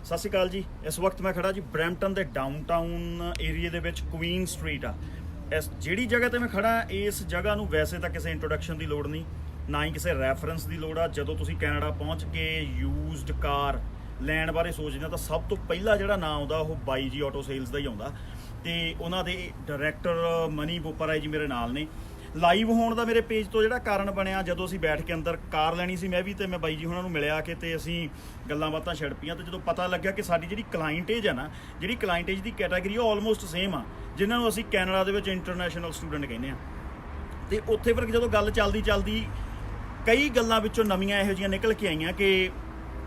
ਸਤਿ ਸ਼੍ਰੀ ਅਕਾਲ ਜੀ। ਇਸ ਵਕਤ ਮੈਂ ਖੜਾ ਜੀ ਬਰੈਂਪਟਨ ਦੇ ਡਾਊਨਟਾਊਨ ਏਰੀਏ ਦੇ ਵਿੱਚ ਕੁਈਨ ਸਟਰੀਟ ਆ। ਇਸ ਜਿਹੜੀ ਜਗ੍ਹਾ ਤੇ ਮੈਂ ਖੜਾ, ਇਸ ਜਗ੍ਹਾ ਨੂੰ ਵੈਸੇ ਤਾਂ ਕਿਸੇ ਇੰਟਰੋਡਕਸ਼ਨ ਦੀ ਲੋੜ ਨਹੀਂ, ਨਾ ਹੀ ਕਿਸੇ ਰੈਫਰੈਂਸ ਦੀ ਲੋੜ ਆ। ਜਦੋਂ ਤੁਸੀਂ ਕੈਨੇਡਾ ਪਹੁੰਚ ਕੇ ਯੂਜ਼ਡ ਕਾਰ ਲੈਣ ਬਾਰੇ ਸੋਚਦੇ ਹੋ ਤਾਂ ਸਭ ਤੋਂ ਪਹਿਲਾਂ ਜਿਹੜਾ ਨਾਂ ਆਉਂਦਾ ਉਹ ਬਾਈ ਜੀ ਆਟੋ ਸੇਲਸ ਦਾ ਹੀ ਆਉਂਦਾ, ਤੇ ਉਹਨਾਂ ਦੇ ਡਾਇਰੈਕਟਰ ਮਨੀ ਬੋਪਰਾ ਜੀ ਮੇਰੇ ਨਾਲ ਨੇ। ਲਾਈਵ ਹੋਣ ਦਾ ਮੇਰੇ ਪੇਜ ਤੋਂ ਜਿਹੜਾ ਕਾਰਨ ਬਣਿਆ, ਜਦੋਂ ਅਸੀਂ ਬੈਠ ਕੇ ਅੰਦਰ ਕਾਰ ਲੈਣੀ ਸੀ ਮੈਂ ਵੀ, ਤੇ ਮੈਂ ਬਾਈ ਜੀ ਉਹਨਾਂ ਨੂੰ ਮਿਲਿਆ ਕਿ ਤੇ ਅਸੀਂ ਗੱਲਾਂ ਬਾਤਾਂ ਛਿੜ ਪਈਆਂ। ਤੇ ਜਦੋਂ ਪਤਾ ਲੱਗਿਆ ਕਿ ਸਾਡੀ ਜਿਹੜੀ ਕਲਾਇੰਟੇਜ ਆ ਨਾ, ਜਿਹੜੀ ਕਲਾਇੰਟੇਜ ਦੀ ਕੈਟਾਗਰੀ ਉਹ ਆਲਮੋਸਟ ਸੇਮ ਆ, ਜਿਨ੍ਹਾਂ ਨੂੰ ਅਸੀਂ ਕੈਨੇਡਾ ਦੇ ਵਿੱਚ ਇੰਟਰਨੈਸ਼ਨਲ ਸਟੂਡੈਂਟ ਕਹਿੰਦੇ ਆ। ਤੇ ਉੱਥੇ ਫਿਰ ਜਦੋਂ ਗੱਲ ਚੱਲਦੀ ਕਈ ਗੱਲਾਂ ਵਿੱਚੋਂ ਨਵੀਆਂ ਇਹੋ ਜਿਹੀਆਂ ਨਿਕਲ ਕੇ ਆਈਆਂ ਕਿ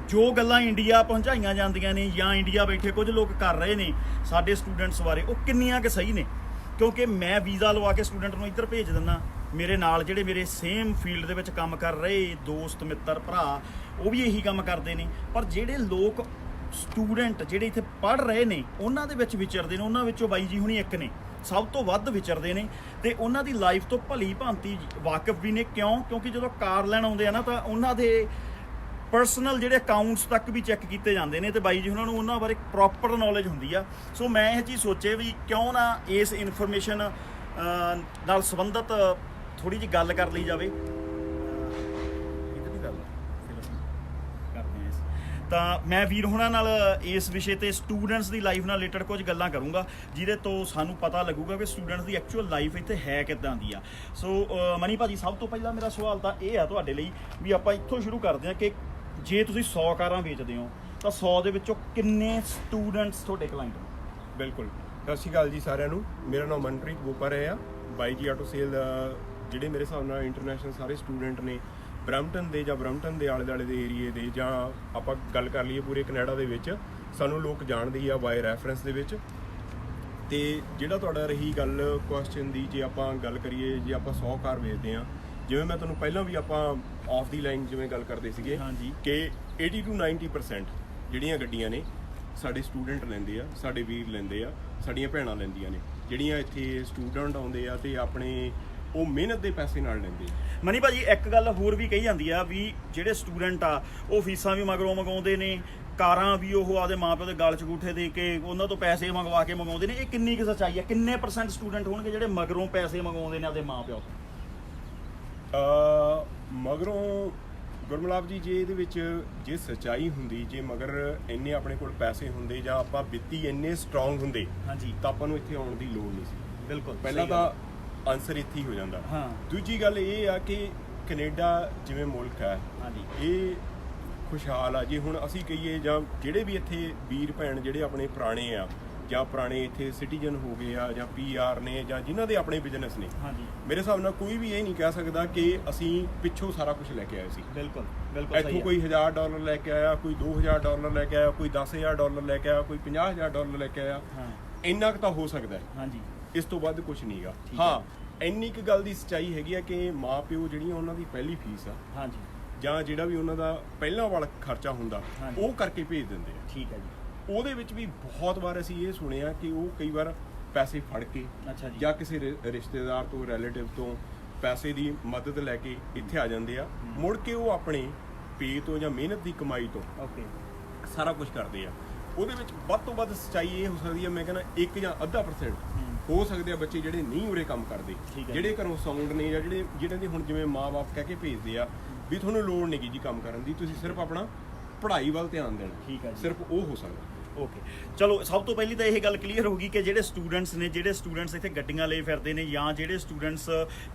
ਜੋ ਗੱਲਾਂ ਇੰਡੀਆ ਪਹੁੰਚਾਈਆਂ ਜਾਂਦੀਆਂ ਨੇ ਜਾਂ ਇੰਡੀਆ ਬੈਠੇ ਕੁਝ ਲੋਕ ਕਰ ਰਹੇ ਨੇ ਸਾਡੇ ਸਟੂਡੈਂਟਸ ਬਾਰੇ, ਉਹ ਕਿੰਨੀਆਂ ਕਿ ਸਹੀ ਨੇ। ਕਿਉਂਕਿ ਮੈਂ ਵੀਜ਼ਾ ਲਵਾ ਕੇ ਸਟੂਡੈਂਟ ਨੂੰ ਇੱਧਰ ਭੇਜ ਦਿੰਦਾ, ਮੇਰੇ ਨਾਲ ਜਿਹੜੇ ਮੇਰੇ ਸੇਮ ਫੀਲਡ ਦੇ ਵਿੱਚ ਕੰਮ ਕਰ ਰਹੇ ਦੋਸਤ ਮਿੱਤਰ ਭਰਾ ਉਹ ਵੀ ਇਹੀ ਕੰਮ ਕਰਦੇ ਨੇ। ਪਰ ਜਿਹੜੇ ਲੋਕ ਸਟੂਡੈਂਟ ਜਿਹੜੇ ਇੱਥੇ ਪੜ੍ਹ ਰਹੇ ਨੇ ਉਹਨਾਂ ਦੇ ਵਿੱਚ ਵਿਚਰਦੇ ਨੇ, ਉਹਨਾਂ ਵਿੱਚੋਂ ਬਾਈ ਜੀ ਹੁਣੀ ਇੱਕ ਨੇ ਸਭ ਤੋਂ ਵੱਧ ਵਿਚਰਦੇ ਨੇ, ਤੇ ਉਹਨਾਂ ਦੀ ਲਾਈਫ ਤੋਂ ਭਲੀ ਭਾਂਤੀ ਵਾਕਿਫ ਵੀ ਨੇ। ਕਿਉਂਕਿ ਜਦੋਂ ਕਾਰ ਲੈਣ ਆਉਂਦੇ ਆ ਨਾ ਤਾਂ ਉਹਨਾਂ ਦੇ ਪਰਸਨਲ ਜਿਹੜੇ ਅਕਾਊਂਟਸ ਤੱਕ ਵੀ ਚੈੱਕ ਕੀਤੇ ਜਾਂਦੇ ਨੇ, ਤੇ ਬਾਈ ਜੀ ਉਹਨਾਂ ਨੂੰ ਉਹਨਾਂ ਬਾਰੇ ਪ੍ਰੋਪਰ ਨੌਲੇਜ ਹੁੰਦੀ ਆ। ਸੋ ਮੈਂ ਇਹ ਚੀਜ਼ ਸੋਚੇ ਵੀ ਕਿਉਂ ਨਾ ਇਸ ਇਨਫੋਰਮੇਸ਼ਨ ਨਾਲ ਸੰਬੰਧਿਤ ਥੋੜ੍ਹੀ ਜਿਹੀ ਗੱਲ ਕਰ ਲਈ ਜਾਵੇ। ਤਾਂ ਮੈਂ ਵੀਰ ਹੋਣਾ ਨਾਲ ਇਸ ਵਿਸ਼ੇ ਤੇ ਸਟੂਡੈਂਟਸ ਦੀ ਲਾਈਫ ਨਾਲ ਰਿਲੇਟਡ ਕੁਝ ਗੱਲਾਂ ਕਰੂੰਗਾ, ਜਿਹਦੇ ਤੋਂ ਸਾਨੂੰ ਪਤਾ ਲੱਗੂਗਾ ਕਿ ਸਟੂਡੈਂਟਸ ਦੀ ਐਕਚੁਅਲ ਲਾਈਫ ਇੱਥੇ ਹੈ ਕਿੱਦਾਂ ਦੀ ਆ। ਸੋ ਮਨੀ ਭਾਜੀ, ਸਭ ਤੋਂ ਪਹਿਲਾਂ ਮੇਰਾ ਸਵਾਲ ਤਾਂ ਇਹ ਆ ਤੁਹਾਡੇ ਲਈ ਵੀ ਆਪਾਂ ਇੱਥੋਂ ਸ਼ੁਰੂ ਕਰਦੇ ਹਾਂ ਕਿ ਜੇ ਤੁਸੀਂ 100 ਕਾਰਾਂ ਵੇਚਦੇ ਹੋ ਤਾਂ 100 ਦੇ ਵਿੱਚੋਂ ਕਿੰਨੇ ਸਟੂਡੈਂਟਸ ਤੁਹਾਡੇ ਕਲਾਇੰਟ ਨੇ? ਬਿਲਕੁਲ। ਸਤਿ ਸ਼੍ਰੀ ਅਕਾਲ ਜੀ ਸਾਰਿਆਂ ਨੂੰ। ਮੇਰਾ ਨਾਮ ਮਨਪ੍ਰੀਤ ਬੋਪਰਾ ਆ। ਬਾਈ ਜੀ ਆਟੋ ਸੇਲ ਜਿਹੜੇ ਮੇਰੇ ਹਿਸਾਬ ਨਾਲ ਇੰਟਰਨੈਸ਼ਨਲ ਸਾਰੇ ਸਟੂਡੈਂਟ ਨੇ ਬਰੈਂਪਟਨ ਦੇ ਜਾਂ ਬਰੈਂਪਟਨ ਦੇ ਆਲੇ ਦੁਆਲੇ ਦੇ ਏਰੀਏ ਦੇ, ਜਾਂ ਆਪਾਂ ਗੱਲ ਕਰ ਲਈਏ ਪੂਰੇ ਕੈਨੇਡਾ ਦੇ ਵਿੱਚ, ਸਾਨੂੰ ਲੋਕ ਜਾਣਦੇ ਹੀ ਆ ਬਾਏ ਰੈਫਰੈਂਸ ਦੇ ਵਿੱਚ। ਤੇ ਜਿਹੜਾ ਤੁਹਾਡਾ ਰਹੀ ਗੱਲ ਕੁਐਸਚਨ ਦੀ, ਜੇ ਆਪਾਂ ਗੱਲ ਕਰੀਏ ਜੇ ਆਪਾਂ 100 ਕਾਰ ਵੇਚਦੇ ਹਾਂ, ਜਿਵੇਂ ਮੈਂ ਤੁਹਾਨੂੰ ਪਹਿਲਾਂ ਵੀ ਆਪਾਂ ਆਫ ਦੀ ਲਾਈਨ ਜਿਵੇਂ ਗੱਲ ਕਰਦੇ ਸੀਗੇ ਕਿ 80 to 90% ਜਿਹੜੀਆਂ ਗੱਡੀਆਂ ਨੇ ਸਾਡੇ ਸਟੂਡੈਂਟ ਲੈਂਦੇ ਆ, ਸਾਡੇ ਵੀਰ ਲੈਂਦੇ ਆ, ਸਾਡੀਆਂ ਭੈਣਾਂ ਲੈਂਦੀਆਂ ਨੇ। ਜਿਹੜੀਆਂ ਇੱਥੇ ਸਟੂਡੈਂਟ ਆਉਂਦੇ ਆ ਤੇ ਆਪਣੇ ਉਹ ਮਿਹਨਤ ਦੇ ਪੈਸੇ ਨਾਲ ਲੈਂਦੇ ਆ। ਮਨੀ ਭਾਜੀ, ਇੱਕ ਗੱਲ ਹੋਰ ਵੀ ਕਹੀ ਜਾਂਦੀ ਆ ਵੀ ਜਿਹੜੇ ਸਟੂਡੈਂਟ ਆ ਉਹ ਫੀਸਾਂ ਵੀ ਮਗਰੋਂ ਮੰਗਾਉਂਦੇ ਨੇ, ਕਾਰਾਂ ਵੀ ਉਹ ਆਪਦੇ ਮਾਂ ਪਿਓ ਦੇ ਗਲ 'ਚ ਅੰਗੂਠੇ ਦੇ ਕੇ ਉਹਨਾਂ ਤੋਂ ਪੈਸੇ ਮੰਗਵਾ ਕੇ ਮੰਗਾਉਂਦੇ ਨੇ। ਇਹ ਕਿੰਨੀ ਕੁ ਸੱਚਾਈ ਆ? ਕਿੰਨੇ % ਸਟੂਡੈਂਟ ਹੋਣਗੇ ਜਿਹੜੇ ਮਗਰੋਂ ਪੈਸੇ ਮੰਗਵਾਉਂਦੇ ਨੇ ਆਪਦੇ ਮਾਂ ਪਿਓ ਤੋਂ? ਮਗਰੋਂ ਗੁਰਮਲਾਪ ਜੀ, ਜੇ ਇਹਦੇ ਵਿੱਚ ਜੇ ਸੱਚਾਈ ਹੁੰਦੀ, ਜੇ ਮਗਰ ਇੰਨੇ ਆਪਣੇ ਕੋਲ ਪੈਸੇ ਹੁੰਦੇ ਜਾਂ ਆਪਾਂ ਵਿੱਤੀ ਇੰਨੇ ਸਟਰੋਂਗ ਹੁੰਦੇ, ਹਾਂਜੀ, ਤਾਂ ਆਪਾਂ ਨੂੰ ਇੱਥੇ ਆਉਣ ਦੀ ਲੋੜ ਨਹੀਂ ਸੀ। ਬਿਲਕੁਲ। ਪਹਿਲਾਂ ਤਾਂ ਆਨਸਰ ਇੱਥੇ ਹੀ ਹੋ ਜਾਂਦਾ। ਦੂਜੀ ਗੱਲ ਇਹ ਆ ਕਿ ਕੈਨੇਡਾ ਜਿਵੇਂ ਮੁਲਕ ਹੈ, ਇਹ ਖੁਸ਼ਹਾਲ ਆ। ਜੇ ਹੁਣ ਅਸੀਂ ਕਹੀਏ ਜਾਂ ਜਿਹੜੇ ਵੀ ਇੱਥੇ ਵੀਰ ਭੈਣ ਜਿਹੜੇ ਆਪਣੇ ਪੁਰਾਣੇ ਆ ਜਾਂ ਪੁਰਾਣੇ ਇੱਥੇ ਸਿਟੀਜ਼ਨ ਹੋ ਗਏ ਆ ਜਾਂ PR ਨੇ ਜਾਂ ਜਿਨ੍ਹਾਂ ਦੇ ਆਪਣੇ ਬਿਜ਼ਨਸ ਨੇ, ਮੇਰੇ ਹਿਸਾਬ ਨਾਲ ਕੋਈ ਵੀ ਇਹ ਨਹੀਂ ਕਹਿ ਸਕਦਾ ਕਿ ਅਸੀਂ ਪਿੱਛੋਂ ਸਾਰਾ ਕੁਝ ਲੈ ਕੇ ਆਏ ਸੀ। ਬਿਲਕੁਲ। ਇੱਥੋਂ ਕੋਈ $1000 ਲੈ ਕੇ ਆਇਆ, ਕੋਈ $2000 ਲੈ ਕੇ ਆਇਆ, ਕੋਈ $10000 ਲੈ ਕੇ ਆਇਆ, ਕੋਈ $50000 ਲੈ ਕੇ ਆਇਆ। ਇੰਨਾ ਕੁ ਤਾਂ ਹੋ ਸਕਦਾ ਹੈ, ਇਸ ਤੋਂ ਵੱਧ ਕੁਝ ਨਹੀਂਗਾ। ਹਾਂ, ਇੰਨੀ ਕੁ ਗੱਲ ਦੀ ਸੱਚਾਈ ਹੈਗੀ ਆ ਕਿ ਮਾਂ ਪਿਓ ਜਿਹੜੀਆਂ ਉਹਨਾਂ ਦੀ ਪਹਿਲੀ ਫੀਸ ਆ ਜਾਂ ਜਿਹੜਾ ਵੀ ਉਹਨਾਂ ਦਾ ਪਹਿਲਾਂ ਵਾਲਾ ਖਰਚਾ ਹੁੰਦਾ ਉਹ ਕਰਕੇ ਭੇਜ ਦਿੰਦੇ ਆ। ਠੀਕ ਹੈ ਜੀ। ਉਹਦੇ ਵਿੱਚ ਵੀ ਬਹੁਤ ਵਾਰ ਅਸੀਂ ਇਹ ਸੁਣਿਆ ਕਿ ਉਹ ਕਈ ਵਾਰ ਪੈਸੇ ਫੜ ਕੇ ਜਾਂ ਕਿਸੇ ਰਿਸ਼ਤੇਦਾਰ ਤੋਂ, ਰਿਲੇਟਿਵ ਤੋਂ ਪੈਸੇ ਦੀ ਮਦਦ ਲੈ ਕੇ ਇੱਥੇ ਆ ਜਾਂਦੇ ਆ। ਮੁੜ ਕੇ ਉਹ ਆਪਣੇ ਪੇ ਤੋਂ ਜਾਂ ਮਿਹਨਤ ਦੀ ਕਮਾਈ ਤੋਂ ਸਾਰਾ ਕੁਝ ਕਰਦੇ ਆ। ਉਹਦੇ ਵਿੱਚ ਵੱਧ ਤੋਂ ਵੱਧ ਸੱਚਾਈ ਇਹ ਹੋ ਸਕਦੀ ਹੈ, ਮੈਂ ਕਹਿੰਦਾ 1 ਜਾਂ 0.5% ਹੋ ਸਕਦੇ ਆ ਬੱਚੇ ਜਿਹੜੇ ਨਹੀਂ ਉਰੇ ਕੰਮ ਕਰਦੇ, ਜਿਹੜੇ ਘਰੋਂ ਸਾਊਂਡ ਨੇ ਜਾਂ ਜਿਹਨਾਂ ਦੇ ਹੁਣ ਜਿਵੇਂ ਮਾਂ-ਬਾਪ ਕਹਿ ਕੇ ਭੇਜਦੇ ਆ ਵੀ ਤੁਹਾਨੂੰ ਲੋੜ ਨਹੀਂ ਜੀ ਕੰਮ ਕਰਨ ਦੀ, ਤੁਸੀਂ ਸਿਰਫ ਆਪਣਾ ਪੜ੍ਹਾਈ ਵੱਲ ਧਿਆਨ ਦੇਣਾ, ਸਿਰਫ ਉਹ ਹੋ ਸਕਦਾ। ਓਕੇ, ਚਲੋ ਸਭ ਤੋਂ ਪਹਿਲੀ ਤਾਂ ਇਹ ਗੱਲ ਕਲੀਅਰ ਹੋ ਗਈ ਕਿ ਜਿਹੜੇ ਸਟੂਡੈਂਟਸ ਇੱਥੇ ਗੱਡੀਆਂ ਲਈ ਫਿਰਦੇ ਨੇ ਜਾਂ ਜਿਹੜੇ ਸਟੂਡੈਂਟਸ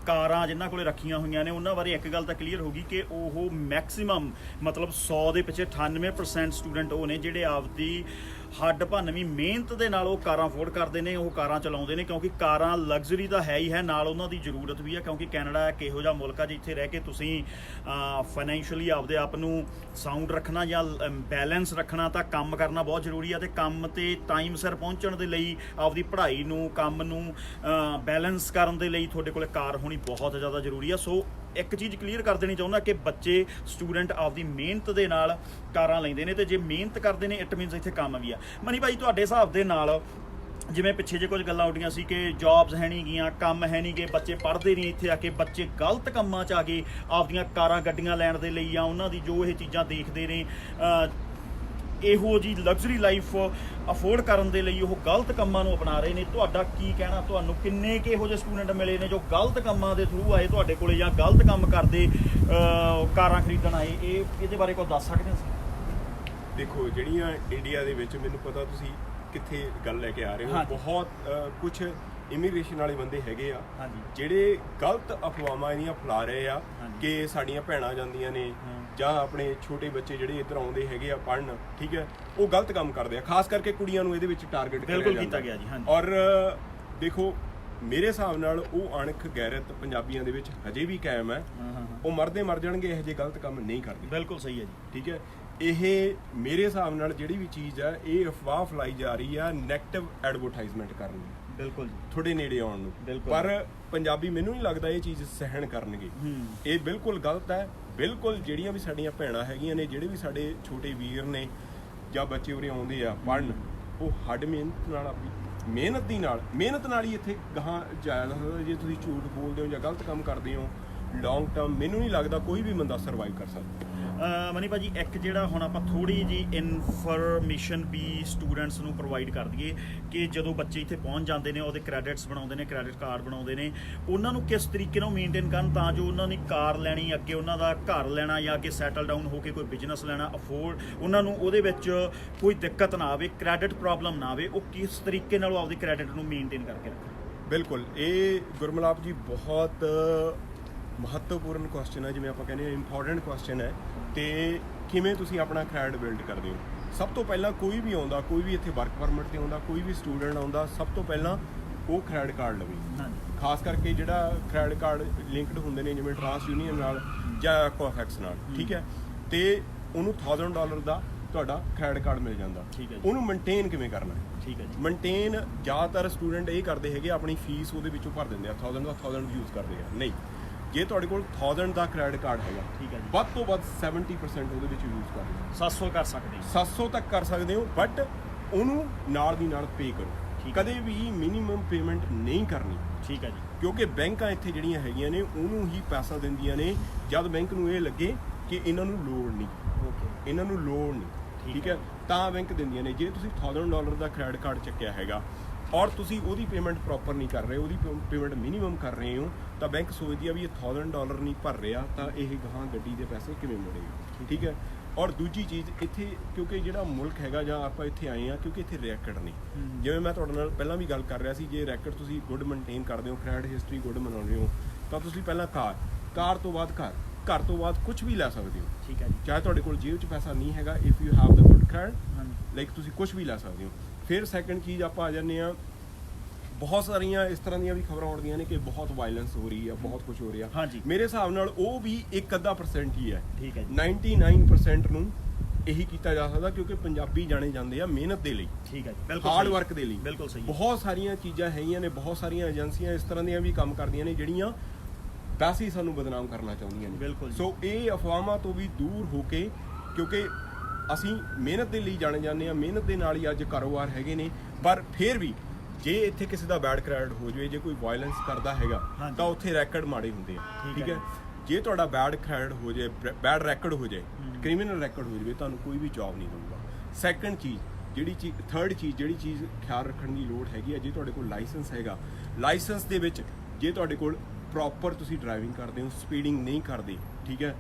ਕਾਰਾਂ ਜਿਨ੍ਹਾਂ ਕੋਲੇ ਰੱਖੀਆਂ ਹੋਈਆਂ ਨੇ, ਉਹਨਾਂ ਬਾਰੇ ਇੱਕ ਗੱਲ ਤਾਂ ਕਲੀਅਰ ਹੋ ਗਈ ਕਿ ਉਹ ਮੈਕਸਿਮਮ ਮਤਲਬ 100 ਦੇ ਪਿੱਛੇ 98% ਸਟੂਡੈਂਟ ਉਹ ਨੇ ਜਿਹੜੇ ਆਪਦੀ ਹੱਡ ਭੰਨਵੀਂ ਮਿਹਨਤ ਦੇ ਨਾਲ ਉਹ ਕਾਰਾਂ ਅਫੋਰਡ ਕਰਦੇ ਨੇ, ਉਹ ਕਾਰਾਂ ਚਲਾਉਂਦੇ ਨੇ। ਕਿਉਂਕਿ ਕਾਰਾਂ ਲਗਜ਼ਰੀ ਤਾਂ ਹੈ ਹੀ ਹੈ, ਨਾਲ ਉਹਨਾਂ ਦੀ ਜ਼ਰੂਰਤ ਵੀ ਹੈ। ਕਿਉਂਕਿ ਕੈਨੇਡਾ ਇੱਕ ਇਹੋ ਜਿਹਾ ਮੁਲਕ ਆ ਜਿੱਥੇ ਰਹਿ ਕੇ ਤੁਸੀਂ ਫਾਈਨੈਂਸ਼ੀਅਲੀ ਆਪਦੇ ਆਪ ਨੂੰ ਸਾਊਂਡ ਰੱਖਣਾ ਜਾਂ ਬੈਲੈਂਸ ਰੱਖਣਾ ਤਾਂ ਕੰਮ ਕਰਨਾ ਬਹੁਤ ਜ਼ਰੂਰੀ ਆ। ਤੇ ਕੰਮ ਤੇ ਟਾਈਮ ਸਿਰ ਪਹੁੰਚਣ ਦੇ ਲਈ, ਆਪਦੀ ਪੜ੍ਹਾਈ ਨੂੰ, ਕੰਮ ਨੂੰ ਬੈਲੈਂਸ ਕਰਨ ਦੇ ਲਈ ਤੁਹਾਡੇ ਕੋਲ ਕਾਰ ਹੋਣੀ ਬਹੁਤ ਜ਼ਿਆਦਾ ਜ਼ਰੂਰੀ ਆ। ਸੋ ਇੱਕ ਚੀਜ਼ ਕਲੀਅਰ ਕਰ ਦੇਣੀ ਚਾਹੁੰਦਾ ਕਿ ਬੱਚੇ ਸਟੂਡੈਂਟ ਆਪਦੀ ਮਿਹਨਤ ਦੇ ਨਾਲ ਕਾਰਾਂ ਲੈਂਦੇ ਨੇ, ਤੇ ਜੇ ਮਿਹਨਤ ਕਰਦੇ ਨੇ ਇਟ ਮੀਨਸ ਇੱਥੇ ਕੰਮ ਵੀ ਆ। ਮਨੀ ਭਾਈ, ਤੁਹਾਡੇ ਹਿਸਾਬ ਦੇ ਨਾਲ ਜਿਵੇਂ ਪਿੱਛੇ ਜੇ ਕੁਝ ਗੱਲਾਂ ਉੱਡੀਆਂ ਸੀ ਕਿ ਜੌਬਸ ਹੈ ਨਹੀਂ ਗੀਆਂ, ਕੰਮ ਹੈ ਨਹੀਂ ਗੇ, ਬੱਚੇ ਪੜ੍ਹਦੇ ਨਹੀਂ ਇੱਥੇ ਆ ਕੇ, ਬੱਚੇ ਗਲਤ ਕੰਮਾਂ 'ਚ ਆ ਕੇ ਆਪਦੀਆਂ ਕਾਰਾਂ ਗੱਡੀਆਂ ਲੈਣ ਦੇ ਲਈ ਜਾਂ ਉਹਨਾਂ ਦੀ ਜੋ ਇਹ ਚੀਜ਼ਾਂ ਦੇਖਦੇ ਨੇ ਇਹੋ ਜੀ ਲਗਜ਼ਰੀ ਲਾਈਫ ਅਫੋਰਡ ਕਰਨ ਦੇ ਲਈ ਉਹ ਗਲਤ ਕੰਮਾਂ ਨੂੰ ਅਪਣਾ ਰਹੇ ਨੇ। ਤੁਹਾਡਾ ਕੀ ਕਹਿਣਾ? ਤੁਹਾਨੂੰ ਕਿੰਨੇ ਕੁ ਇਹੋ ਜਿਹੇ ਸਟੂਡੈਂਟ ਮਿਲੇ ਨੇ ਜੋ ਗਲਤ ਕੰਮਾਂ ਦੇ ਥਰੂ ਆਏ ਤੁਹਾਡੇ ਕੋਲੇ ਜਾਂ ਗਲਤ ਕੰਮ ਕਰਦੇ ਕਾਰਾਂ ਖਰੀਦਣ ਆਏ? ਇਹਦੇ ਬਾਰੇ ਕੁਝ ਦੱਸ ਸਕਦੇ ਹੋ? ਦੇਖੋ, ਜਿਹੜੀਆਂ ਇੰਡੀਆ ਦੇ ਵਿੱਚ ਮੈਨੂੰ ਪਤਾ ਤੁਸੀਂ ਕਿੱਥੇ ਗੱਲ ਲੈ ਕੇ ਆ ਰਹੇ ਹੋ, ਬਹੁਤ ਕੁਝ ਇਮੀਗ੍ਰੇਸ਼ਨ ਵਾਲੇ ਬੰਦੇ ਹੈਗੇ ਆ ਜਿਹੜੇ ਗਲਤ ਅਫਵਾਹਾਂ ਇਹਦੀਆਂ ਫੈਲਾ ਰਹੇ ਆ ਕਿ ਸਾਡੀਆਂ ਭੈਣਾਂ ਜਾਂਦੀਆਂ ਨੇ ਜਾਂ ਆਪਣੇ ਛੋਟੇ ਬੱਚੇ ਜਿਹੜੇ ਇੱਧਰ ਆਉਂਦੇ ਹੈਗੇ ਆ ਪੜ੍ਹਨ, ਠੀਕ ਹੈ, ਉਹ ਗਲਤ ਕੰਮ ਕਰਦੇ ਆ। ਖਾਸ ਕਰਕੇ ਕੁੜੀਆਂ ਨੂੰ ਇਹਦੇ ਵਿੱਚ ਟਾਰਗੇਟ ਕੀਤਾ ਗਿਆ ਜੀ। ਔਰ ਦੇਖੋ, ਮੇਰੇ ਹਿਸਾਬ ਨਾਲ ਉਹ ਅਣਖ ਗੈਰਤ ਪੰਜਾਬੀਆਂ ਦੇ ਵਿੱਚ ਹਜੇ ਵੀ ਕਾਇਮ ਹੈ। ਉਹ ਮਰਦੇ ਮਰ ਜਾਣਗੇ, ਇਹੋ ਜਿਹੇ ਗਲਤ ਕੰਮ ਨਹੀਂ ਕਰਦੇ। ਬਿਲਕੁਲ ਸਹੀ ਹੈ ਜੀ। ਠੀਕ ਹੈ, ਇਹ ਮੇਰੇ ਹਿਸਾਬ ਨਾਲ ਜਿਹੜੀ ਵੀ ਚੀਜ਼ ਹੈ ਇਹ ਅਫਵਾਹ ਫੈਲਾਈ ਜਾ ਰਹੀ ਆ ਨੈਗੇਟਿਵ ਐਡਵਰਟਾਈਜ਼ਮੈਂਟ ਕਰਨ ਲਈ, ਬਿਲਕੁਲ ਜੀ, ਤੁਹਾਡੇ ਨੇੜੇ ਆਉਣ ਨੂੰ। ਪਰ ਪੰਜਾਬੀ ਮੈਨੂੰ ਨਹੀਂ ਲੱਗਦਾ ਇਹ ਚੀਜ਼ ਸਹਿਣ ਕਰਨਗੇ। ਇਹ ਬਿਲਕੁਲ ਗਲਤ ਹੈ। ਬਿਲਕੁਲ ਜਿਹੜੀਆਂ ਵੀ ਸਾਡੀਆਂ ਭੈਣਾਂ ਹੈਗੀਆਂ ਨੇ, ਜਿਹੜੇ ਵੀ ਸਾਡੇ ਛੋਟੇ ਵੀਰ ਨੇ ਜਾਂ ਬੱਚੇ ਉਰੇ ਆਉਂਦੇ ਆ ਪੜ੍ਹਨ, ਉਹ ਹੱਡ ਮਿਹਨਤ ਨਾਲ, ਆਪਣੀ ਮਿਹਨਤ ਨਾਲ ਹੀ ਇੱਥੇ ਗਾਹਾਂ ਜਾਇਆ ਜਾ ਸਕਦਾ। ਜੇ ਤੁਸੀਂ ਝੂਠ ਬੋਲਦੇ ਹੋ ਜਾਂ ਗਲਤ ਕੰਮ ਕਰਦੇ ਹੋ, ਲੌਂਗ ਟਰਮ ਮੈਨੂੰ ਨਹੀਂ ਲੱਗਦਾ ਕੋਈ ਵੀ ਬੰਦਾ ਸਰਵਾਈਵ ਕਰ ਸਕਦਾ। ਮਨੀ ਭਾਜੀ, ਇੱਕ ਜਿਹੜਾ ਹੁਣ ਆਪਾਂ ਥੋੜੀ ਜੀ ਇਨਫੋਰਮੇਸ਼ਨ ਵੀ ਸਟੂਡੈਂਟਸ ਨੂੰ ਪ੍ਰੋਵਾਈਡ ਕਰ ਦਈਏ ਕਿ ਜਦੋਂ ਬੱਚੇ ਇੱਥੇ ਪਹੁੰਚ ਜਾਂਦੇ ਨੇ, ਉਹਦੇ ਕ੍ਰੈਡਿਟਸ ਬਣਾਉਂਦੇ ਨੇ, ਕ੍ਰੈਡਿਟ ਕਾਰਡ ਬਣਾਉਂਦੇ ਨੇ, ਉਹਨਾਂ ਨੂੰ ਕਿਸ ਤਰੀਕੇ ਨਾਲ ਮੇਨਟੇਨ ਕਰਨ ਤਾਂ ਜੋ ਉਹਨਾਂ ਨੇ ਕਾਰ ਲੈਣੀ, ਅੱਗੇ ਉਹਨਾਂ ਦਾ ਘਰ ਲੈਣਾ ਜਾਂ ਅੱਗੇ ਸੈਟਲ ਡਾਊਨ ਹੋ ਕੇ ਕੋਈ ਬਿਜ਼ਨਸ ਲੈਣਾ, ਅਫੋਰਡ ਉਹਨਾਂ ਨੂੰ ਉਹਦੇ ਵਿੱਚ ਕੋਈ ਦਿੱਕਤ ਨਾ ਆਵੇ, ਕ੍ਰੈਡਿਟ ਪ੍ਰੋਬਲਮ ਨਾ ਆਵੇ, ਉਹ ਕਿਸ ਤਰੀਕੇ ਨਾਲ ਆਪਦੀ ਕ੍ਰੈਡਿਟ ਨੂੰ ਮੇਨਟੇਨ ਕਰਕੇ ਰੱਖਣ? ਬਿਲਕੁਲ, ਇਹ ਗੁਰਮਲਾਪ ਜੀ ਬਹੁਤ ਮਹੱਤਵਪੂਰਨ ਕੁਐਸਚਨ ਹੈ, ਜਿਵੇਂ ਆਪਾਂ ਕਹਿੰਦੇ ਹਾਂ ਇੰਪੋਰਟੈਂਟ ਕੁਐਸਚਨ ਹੈ। ਤੇ ਕਿਵੇਂ ਤੁਸੀਂ ਆਪਣਾ ਕ੍ਰੈਡਿਟ ਬਿਲਡ ਕਰਦੇ ਹੋ? ਸਭ ਤੋਂ ਪਹਿਲਾਂ ਕੋਈ ਵੀ ਆਉਂਦਾ, ਕੋਈ ਵੀ ਇੱਥੇ ਵਰਕ ਪਰਮਿਟ ਤੇ ਆਉਂਦਾ, ਕੋਈ ਵੀ ਸਟੂਡੈਂਟ ਆਉਂਦਾ, ਸਭ ਤੋਂ ਪਹਿਲਾਂ ਉਹ ਕ੍ਰੈਡਿਟ ਕਾਰਡ ਲਵੇ। ਖਾਸ ਕਰਕੇ ਜਿਹੜਾ ਕ੍ਰੈਡਿਟ ਕਾਰਡ ਲਿੰਕਡ ਹੁੰਦੇ ਨੇ, ਜਿਵੇਂ ਟਰਾਂਸ ਯੂਨੀਅਨ ਨਾਲ ਜਾਂ ਕੋਫੈਕਸ ਨਾਲ, ਠੀਕ ਹੈ, ਤੇ ਉਹਨੂੰ $1000 ਦਾ ਤੁਹਾਡਾ ਕ੍ਰੈਡਿਟ ਕਾਰਡ ਮਿਲ ਜਾਂਦਾ। ਉਹਨੂੰ ਮੇਨਟੇਨ ਕਿਵੇਂ ਕਰਨਾ? ਠੀਕ ਹੈ ਜੀ। ਮੇਨਟੇਨ ਜ਼ਿਆਦਾਤਰ ਸਟੂਡੈਂਟ ਇਹ ਕਰਦੇ ਹੈਗੇ, ਆਪਣੀ ਫੀਸ ਉਹਦੇ ਵਿੱਚੋਂ ਭਰ ਦਿੰਦੇ ਆ, 1000 ਯੂਜ਼ ਕਰਦੇ ਆ। ਨਹੀਂ, ਜੇ ਤੁਹਾਡੇ ਕੋਲ 1000 ਦਾ ਕ੍ਰੈਡਿਟ ਕਾਰਡ ਹੈਗਾ, ਠੀਕ ਹੈ ਜੀ, ਵੱਧ ਤੋਂ ਵੱਧ 70% ਉਹਦੇ ਵਿੱਚ ਯੂਜ਼ ਕਰ ਲਓ। 700 ਕਰ ਸਕਦੇ ਹੋ, 700 ਤੱਕ ਕਰ ਸਕਦੇ ਹੋ, ਬਟ ਉਹਨੂੰ ਨਾਲ ਦੀ ਨਾਲ ਪੇ ਕਰੋ। ਕਦੇ ਵੀ ਮਿਨੀਮਮ ਪੇਮੈਂਟ ਨਹੀਂ ਕਰਨੀ। ਠੀਕ ਹੈ ਜੀ, ਕਿਉਂਕਿ ਬੈਂਕਾਂ ਇੱਥੇ ਜਿਹੜੀਆਂ ਹੈਗੀਆਂ ਨੇ ਉਹਨੂੰ ਹੀ ਪੈਸਾ ਦਿੰਦੀਆਂ ਨੇ ਜਦ ਬੈਂਕ ਨੂੰ ਇਹ ਲੱਗੇ ਕਿ ਇਹਨਾਂ ਨੂੰ ਲੋੜ ਨਹੀਂ, ਇਹਨਾਂ ਨੂੰ ਲੋੜ ਨਹੀਂ, ਠੀਕ ਹੈ, ਤਾਂ ਬੈਂਕ ਦਿੰਦੀਆਂ ਨੇ। ਜੇ ਤੁਸੀਂ $1000 ਦਾ ਕ੍ਰੈਡਿਟ ਕਾਰਡ ਚੱਕਿਆ ਹੈਗਾ ਔਰ ਤੁਸੀਂ ਉਹਦੀ ਪੇਮੈਂਟ ਪ੍ਰੋਪਰ ਨਹੀਂ ਕਰ ਰਹੇ, ਉਹਦੀ ਪੇਮੈਂਟ ਮਿਨੀਮਮ ਕਰ ਰਹੇ ਹੋ, ਤਾਂ ਬੈਂਕ ਸੋਚਦੀ ਆ ਵੀ ਇਹ $1000 ਨਹੀਂ ਭਰ ਰਿਹਾ ਤਾਂ ਇਹ ਗਾਹਾਂ ਗੱਡੀ ਦੇ ਪੈਸੇ ਕਿਵੇਂ ਮੋੜੇਗਾ। ਠੀਕ ਹੈ, ਔਰ ਦੂਜੀ ਚੀਜ਼ ਇੱਥੇ, ਕਿਉਂਕਿ ਜਿਹੜਾ ਮੁਲਕ ਹੈਗਾ ਜਾਂ ਆਪਾਂ ਇੱਥੇ ਆਏ ਆ, ਕਿਉਂਕਿ ਇੱਥੇ ਰੈਕਡ ਨਹੀਂ, ਜਿਵੇਂ ਮੈਂ ਤੁਹਾਡੇ ਨਾਲ ਪਹਿਲਾਂ ਵੀ ਗੱਲ ਕਰ ਰਿਹਾ ਸੀ, ਜੇ ਰੈਕਡ ਤੁਸੀਂ ਗੁੱਡ ਮੇਨਟੇਨ ਕਰਦੇ ਹੋ, ਕ੍ਰੈਡਿਟ ਹਿਸਟਰੀ ਗੁੱਡ ਬਣਾਉਂਦੇ ਹੋ, ਤਾਂ ਤੁਸੀਂ ਪਹਿਲਾਂ ਕਾਰ ਤੋਂ ਬਾਅਦ ਘਰ ਤੋਂ ਬਾਅਦ ਕੁਝ ਵੀ ਲੈ ਸਕਦੇ ਹੋ। ਠੀਕ ਹੈ ਜੀ, ਚਾਹੇ ਤੁਹਾਡੇ ਕੋਲ ਜੇਬ 'ਚ ਪੈਸਾ ਨਹੀਂ ਹੈਗਾ, if you have the good credit, like ਤੁਸੀਂ ਕੁਝ ਵੀ ਲੈ ਸਕਦੇ ਹੋ। ਫਿਰ ਸੈਕੰਡ ਚੀਜ਼ ਆਪਾਂ ਆ ਜਾਂਦੇ ਆ, ਬਹੁਤ ਸਾਰੀਆਂ ਇਸ ਤਰ੍ਹਾਂ ਦੀਆਂ ਵੀ ਖਬਰਾਂ ਆਉਂਦੀਆਂ ਨੇ ਕਿ ਬਹੁਤ ਵਾਇਲੈਂਸ ਹੋ ਰਹੀ ਆ, ਬਹੁਤ ਕੁਝ ਹੋ ਰਿਹਾ। ਮੇਰੇ ਹਿਸਾਬ ਨਾਲ ਉਹ ਵੀ 1-ਅੱਧਾ% ਹੀ ਹੈ। ਠੀਕ ਹੈ, 99% ਨੂੰ ਇਹੀ ਕੀਤਾ ਜਾ ਸਕਦਾ, ਕਿਉਂਕਿ ਪੰਜਾਬੀ ਜਾਣੇ ਜਾਂਦੇ ਆ ਮਿਹਨਤ ਦੇ ਲਈ। ਠੀਕ ਹੈ, ਬਿਲਕੁਲ ਹਾਰਡ ਵਰਕ ਦੇ ਲਈ। ਬਿਲਕੁਲ ਸਹੀ। ਬਹੁਤ ਸਾਰੀਆਂ ਚੀਜ਼ਾਂ ਹੈਗੀਆਂ ਨੇ, ਬਹੁਤ ਸਾਰੀਆਂ ਏਜੰਸੀਆਂ ਇਸ ਤਰ੍ਹਾਂ ਦੀਆਂ ਵੀ ਕੰਮ ਕਰਦੀਆਂ ਨੇ ਜਿਹੜੀਆਂ ਵੈਸੇ ਹੀ ਸਾਨੂੰ ਬਦਨਾਮ ਕਰਨਾ ਚਾਹੁੰਦੀਆਂ ਨੇ। ਬਿਲਕੁਲ। ਸੋ ਇਹ ਅਫਵਾਹਾਂ ਤੋਂ ਵੀ ਦੂਰ ਹੋ ਕੇ, ਕਿਉਂਕਿ ਅਸੀਂ ਮਿਹਨਤ ਦੇ ਲਈ ਜਾਣੇ ਜਾਂਦੇ ਆ, ਮਿਹਨਤ ਦੇ ਨਾਲ ਹੀ ਅੱਜ ਕਾਰੋਬਾਰ ਹੈਗੇ ਨੇ। ਪਰ ਫਿਰ ਵੀ ਜੇ ਇੱਥੇ ਕਿਸੇ ਦਾ ਬੈਡ ਕ੍ਰੈਡਿਟ ਹੋ ਜਾਵੇ, ਜੇ ਕੋਈ ਵਾਇਲੈਂਸ ਕਰਦਾ ਹੈਗਾ, ਤਾਂ ਉੱਥੇ ਰੈਕਡ ਮਾੜੇ ਹੁੰਦੇ ਆ। ਠੀਕ ਹੈ, ਜੇ ਤੁਹਾਡਾ ਬੈਡ ਕ੍ਰੈਡਿਟ ਹੋ ਜਾਏ, ਬੈਡ ਰੈਕਡ ਹੋ ਜਾਏ, ਕ੍ਰਿਮੀਨਲ ਰੈਕਡ ਹੋ ਜਾਵੇ, ਤੁਹਾਨੂੰ ਕੋਈ ਵੀ ਜੌਬ ਨਹੀਂ ਦਊਗਾ। ਸੈਕੰਡ ਚੀਜ਼, ਥਰਡ ਚੀਜ਼ ਜਿਹੜੀ ਚੀਜ਼ ਖਿਆਲ ਰੱਖਣ ਦੀ ਲੋੜ ਹੈਗੀ ਹੈ, ਜੇ ਤੁਹਾਡੇ ਕੋਲ ਲਾਇਸੈਂਸ ਹੈਗਾ, ਲਾਇਸੈਂਸ ਦੇ ਵਿੱਚ ਜੇ ਤੁਹਾਡੇ ਕੋਲ ਪ੍ਰੋਪਰ ਤੁਸੀਂ ਡਰਾਈਵਿੰਗ ਕਰਦੇ ਹੋ, ਸਪੀਡਿੰਗ ਨਹੀਂ ਕਰਦੇ, ਠੀਕ ਹੈ,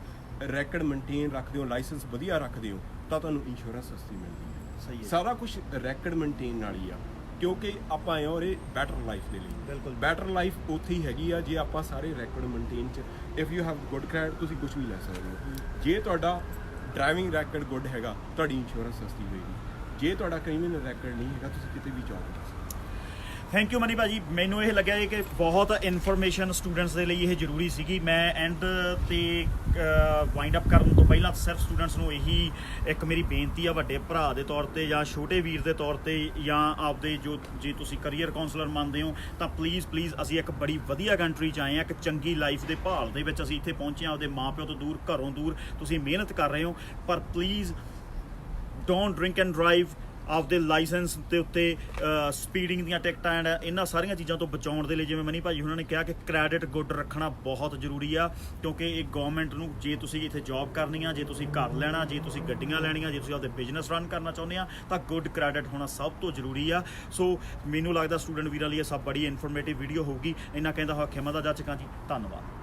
ਰੈਕਡ ਮੇਨਟੇਨ ਰੱਖਦੇ ਹੋ, ਲਾਇਸੈਂਸ ਵਧੀਆ ਰੱਖਦੇ ਹੋ, ਤਾਂ ਤੁਹਾਨੂੰ ਇੰਸ਼ੋਰੈਂਸ ਸਸਤੀ ਮਿਲਦੀ ਹੈ। ਸਹੀ ਹੈ, ਸਾਰਾ ਸਾਰਾ ਕੁਝ ਰੈਕਡ ਮੇਨਟੇਨ ਨਾਲ ਹੀ ਆ, ਕਿਉਂਕਿ ਆਪਾਂ ਆਏ ਔਰ ਇਹ ਬੈਟਰ ਲਾਈਫ ਦੇ ਲਈ। ਬਿਲਕੁਲ, ਬੈਟਰ ਲਾਈਫ ਉੱਥੇ ਹੀ ਹੈਗੀ ਆ ਜੇ ਆਪਾਂ ਸਾਰੇ ਰੈਕਡ ਮੇਨਟੇਨ 'ਚ, if you have good credit, ਤੁਸੀਂ ਕੁਝ ਵੀ ਲੈ ਸਕਦੇ ਹੋ। ਜੇ ਤੁਹਾਡਾ ਡਰਾਈਵਿੰਗ ਰੈਕਡ ਗੁੱਡ ਹੈਗਾ, ਤੁਹਾਡੀ ਇੰਸ਼ੋਰੈਂਸ ਸਸਤੀ ਹੋਏਗੀ। ਜੇ ਤੁਹਾਡਾ ਕ੍ਰਿਮੀਨਲ ਰੈਕਡ ਨਹੀਂ ਹੈਗਾ, ਤੁਸੀਂ ਕਿਤੇ ਵੀ ਜੌਬ ਕਰ ਸਕਦੇ ਹੋ। ਥੈਂਕ ਯੂ ਮਨੀ ਭਾਜੀ, ਮੈਨੂੰ ਇਹ ਲੱਗਿਆ ਕਿ ਬਹੁਤ ਇਨਫੋਰਮੇਸ਼ਨ ਸਟੂਡੈਂਟਸ ਦੇ ਲਈ ਇਹ ਜ਼ਰੂਰੀ ਸੀਗੀ। ਮੈਂ ਐਂਡ ਤੇ ਵਾਈਂਡ ਅਪ ਕਰਨ ਤੋਂ ਪਹਿਲਾਂ ਸਿਰਫ ਸਟੂਡੈਂਟਸ ਨੂੰ ਇਹੀ ਇੱਕ ਮੇਰੀ ਬੇਨਤੀ ਆ, ਵੱਡੇ ਭਰਾ ਦੇ ਤੌਰ ਤੇ ਜਾਂ ਛੋਟੇ ਵੀਰ ਦੇ ਤੌਰ ਤੇ, ਜਾਂ ਆਪਦੇ ਜੋ ਜੇ ਤੁਸੀਂ ਕਰੀਅਰ ਕਾਉਂਸਲਰ ਮੰਨਦੇ ਹੋ, ਤਾਂ ਪਲੀਜ਼ ਅਸੀਂ ਇੱਕ ਬੜੀ ਵਧੀਆ ਕੰਟਰੀ 'ਚ ਆਏ ਹਾਂ, ਇੱਕ ਚੰਗੀ ਲਾਈਫ ਦੇ ਭਾਲ ਦੇ ਵਿੱਚ ਅਸੀਂ ਇੱਥੇ ਪਹੁੰਚੇ ਹਾਂ, ਆਪਦੇ ਮਾਂ-ਪਿਓ ਤੋਂ ਦੂਰ, ਘਰੋਂ ਦੂਰ। ਤੁਸੀਂ ਮਿਹਨਤ ਕਰ ਰਹੇ ਹੋ, ਪਰ please don't drink and drive. ਆਪਦੇ ਲਾਇਸੈਂਸ ਦੇ ਉੱਤੇ ਸਪੀਡਿੰਗ ਦੀਆਂ ਟਿਕਟਾਂ ਐਂਡ ਇਹਨਾਂ ਸਾਰੀਆਂ ਚੀਜ਼ਾਂ ਤੋਂ ਬਚਾਉਣ ਦੇ ਲਈ ਜਿਵੇਂ ਮਨੀ ਭਾਜੀ ਉਹਨਾਂ ਨੇ ਕਿਹਾ ਕਿ ਕ੍ਰੈਡਿਟ ਗੁੱਡ ਰੱਖਣਾ ਬਹੁਤ ਜ਼ਰੂਰੀ ਆ, ਕਿਉਂਕਿ ਇਹ ਗਵਰਨਮੈਂਟ ਨੂੰ, ਜੇ ਤੁਸੀਂ ਇੱਥੇ ਜੌਬ ਕਰਨੀ ਆ, ਜੇ ਤੁਸੀਂ ਘਰ ਲੈਣਾ, ਜੇ ਤੁਸੀਂ ਗੱਡੀਆਂ ਲੈਣੀਆਂ, ਜੇ ਤੁਸੀਂ ਆਪਦੇ ਬਿਜ਼ਨਸ ਰਨ ਕਰਨਾ ਚਾਹੁੰਦੇ ਆ, ਤਾਂ ਗੁੱਡ ਕ੍ਰੈਡਿਟ ਹੋਣਾ ਸਭ ਤੋਂ ਜ਼ਰੂਰੀ ਆ। ਸੋ ਮੈਨੂੰ ਲੱਗਦਾ ਸਟੂਡੈਂਟ ਵੀਰਾਂ ਲਈ ਇਹ ਸਭ ਬੜੀ ਇਨਫੋਰਮੇਟਿਵ ਵੀਡੀਓ ਹੋਊਗੀ। ਇੰਨਾ ਕਹਿੰਦਾ ਹੋਇਆ ਖਿਮਾ ਦਾ ਜੱਜ ਜੀ, ਧੰਨਵਾਦ।